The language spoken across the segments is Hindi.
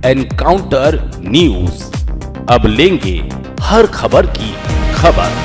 एनकाउंटर न्यूज, अब लेंगे हर खबर की खबर।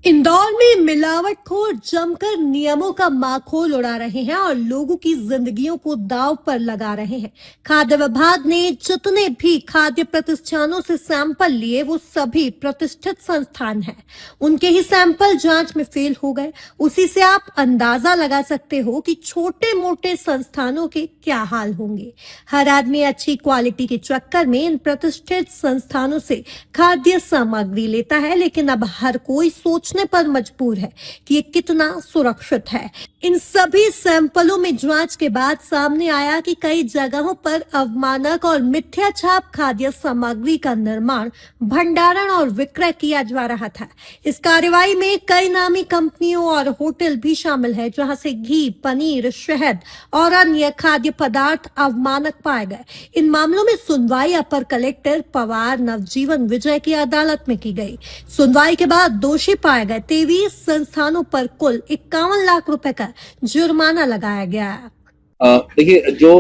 इंदौर में मिलावटखोर जमकर नियमों का माखोल उड़ा रहे हैं और लोगों की जिंदगियों को दांव पर लगा रहे हैं। खाद्य विभाग ने जितने भी खाद्य प्रतिष्ठानों से सैंपल लिए वो सभी प्रतिष्ठित संस्थान हैं। उनके ही सैंपल जांच में फेल हो गए। उसी से आप अंदाजा लगा सकते हो कि छोटे मोटे संस्थानों के क्या हाल होंगे। हर आदमी अच्छी क्वालिटी के चक्कर में इन प्रतिष्ठित संस्थानों से खाद्य सामग्री लेता है, लेकिन अब हर कोई सोचने पर मजबूर है कि ये कितना सुरक्षित है। इन सभी सैंपलों में जांच के बाद सामने आया कि कई जगहों पर अवमानक और मिथ्या छाप खाद्य सामग्री का निर्माण, भंडारण और विक्रय किया जा रहा था। इस कार्रवाई में कई नामी कंपनियों और होटल भी शामिल है, जहां से घी, पनीर, शहद और अन्य खाद्य पदार्थ अवमानक पाए गए। इन मामलों में सुनवाई अपर कलेक्टर पवार नवजीवन विजय की अदालत में की गई। सुनवाई के बाद दोषी पाए गए 23 संस्थानों पर कुल 51 लाख रुपए का जुर्माना लगाया गया। देखिए, जो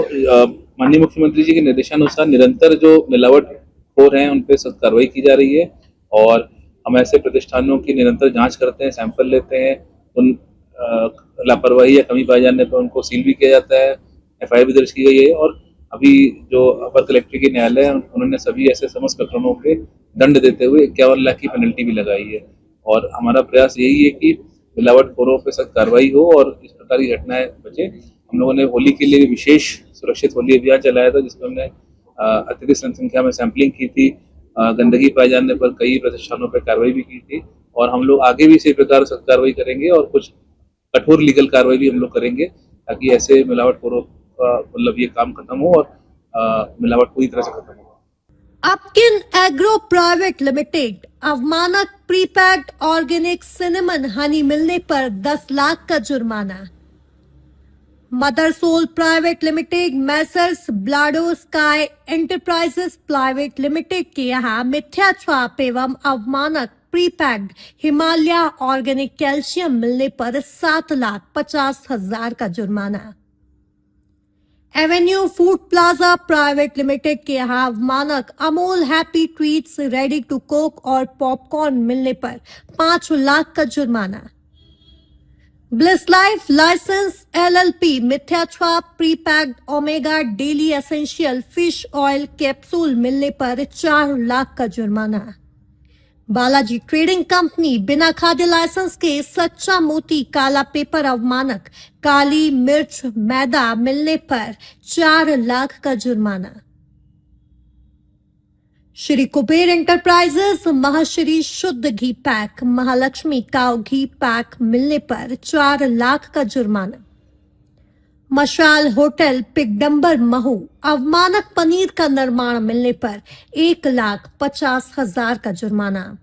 माननीय मुख्यमंत्री जी के निर्देशानुसार निरंतर जो मिलावट हो रहे हैं उन पे सख्त कार्रवाई की जा रही है और हम ऐसे प्रतिष्ठानों की निरंतर जांच करते हैं, सैंपल लेते हैं। उन लापरवाही या कमी पाए जाने पर उनको सील भी किया जाता है, एफआईआर भी दर्ज की गई है और अभी जो अपर कलेक्टर के न्यायालय है उन्होंने सभी ऐसे समस्त प्रकरणों पे दंड देते हुए 51 लाख की पेनल्टी भी लगाई है। और हमारा प्रयास यही है कि मिलावटखोरों पे सख्त कार्रवाई हो और इस प्रकार की घटनाएं बचे। हम लोगों ने होली के लिए विशेष सुरक्षित होली अभियान चलाया था, जिसमें हमने अत्यधिक संख्या में सैंपलिंग की थी। गंदगी पाए जाने पर कई प्रतिष्ठानों पर कार्रवाई भी की थी और हम लोग आगे भी इसी प्रकार सख्त कार्रवाई करेंगे और कुछ कठोर लीगल कार्रवाई भी हम लोग करेंगे, ताकि ऐसे मिलावटखोरों का मतलब ये काम खत्म हो और मिलावट पूरी तरह से खत्म हो। अपकिन एग्रो प्राइवेट लिमिटेड अवमानक प्रीपैक्ड ऑर्गेनिक सिनेमन हनी मिलने पर 10 लाख का जुर्माना। मदरसोल प्राइवेट लिमिटेड, मैसर्स ब्लाडो स्काई एंटरप्राइजेस प्राइवेट लिमिटेड के यहाँ मिथ्या छाप एवं अवमानक प्रीपैक्ड हिमालय ऑर्गेनिक कैल्शियम मिलने पर 7,50,000 का जुर्माना। Avenue food plaza private limited के यहाँ अवमानक Amul happy treats ready to cook और पॉपकॉर्न मिलने पर 5 लाख का जुर्माना। ब्लिस लाइफ लाइसेंस एलएलपी मिथ्या छाप prepacked omega daily essential fish oil capsule मिलने पर 4 लाख का जुर्माना। बालाजी ट्रेडिंग कंपनी बिना खाद्य लाइसेंस के सच्चा मोती काला पेपर अवमानक काली मिर्च मैदा मिलने पर 4 लाख का जुर्माना। श्री कुबेर एंटरप्राइजेस महाश्री शुद्ध घी पैक महालक्ष्मी काव घी पैक मिलने पर 4 लाख का जुर्माना। मशाल होटल पिगडम्बर महू अवमानक पनीर का निर्माण मिलने पर 1,50,000 का जुर्माना।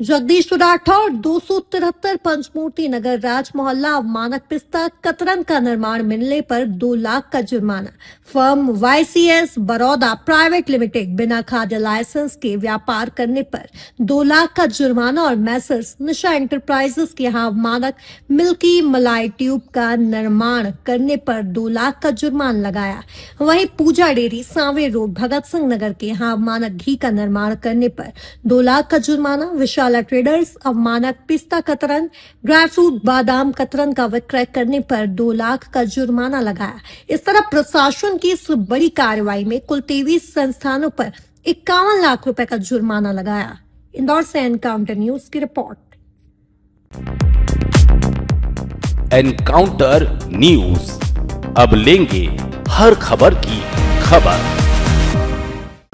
जगदीश राठौर 273 पंचमूर्ति नगर राज मोहल्ला अवमानक पिस्ता कतरन का निर्माण मिलने पर 2 लाख का जुर्माना। Firm YCS Baroda private limited बिना खाद्य लाइसेंस के व्यापार करने पर 2 लाख का जुर्माना और मैसर्स निशा एंटरप्राइजेस के यहाँ अवमानक मिल्की मलाई ट्यूब का निर्माण करने पर 2 लाख का जुर्माना लगाया। वहीं पूजा डेयरी सांवे रोड भगत सिंह नगर के यहाँ अवमानक घी का निर्माण करने पर 2 लाख का जुर्माना। विशाला ट्रेडर्स अवमानक पिस्ता कतरन ड्राई फ्रूट बादाम कतरन का विक्रय करने पर 2 लाख का जुर्माना लगाया। इस तरह प्रशासन की इस बड़ी कार्रवाई में कुल 23 संस्थानों पर 51 लाख रुपए का जुर्माना लगाया। इंदौर से एनकाउंटर न्यूज की रिपोर्ट। एनकाउंटर न्यूज, अब लेंगे हर खबर की खबर।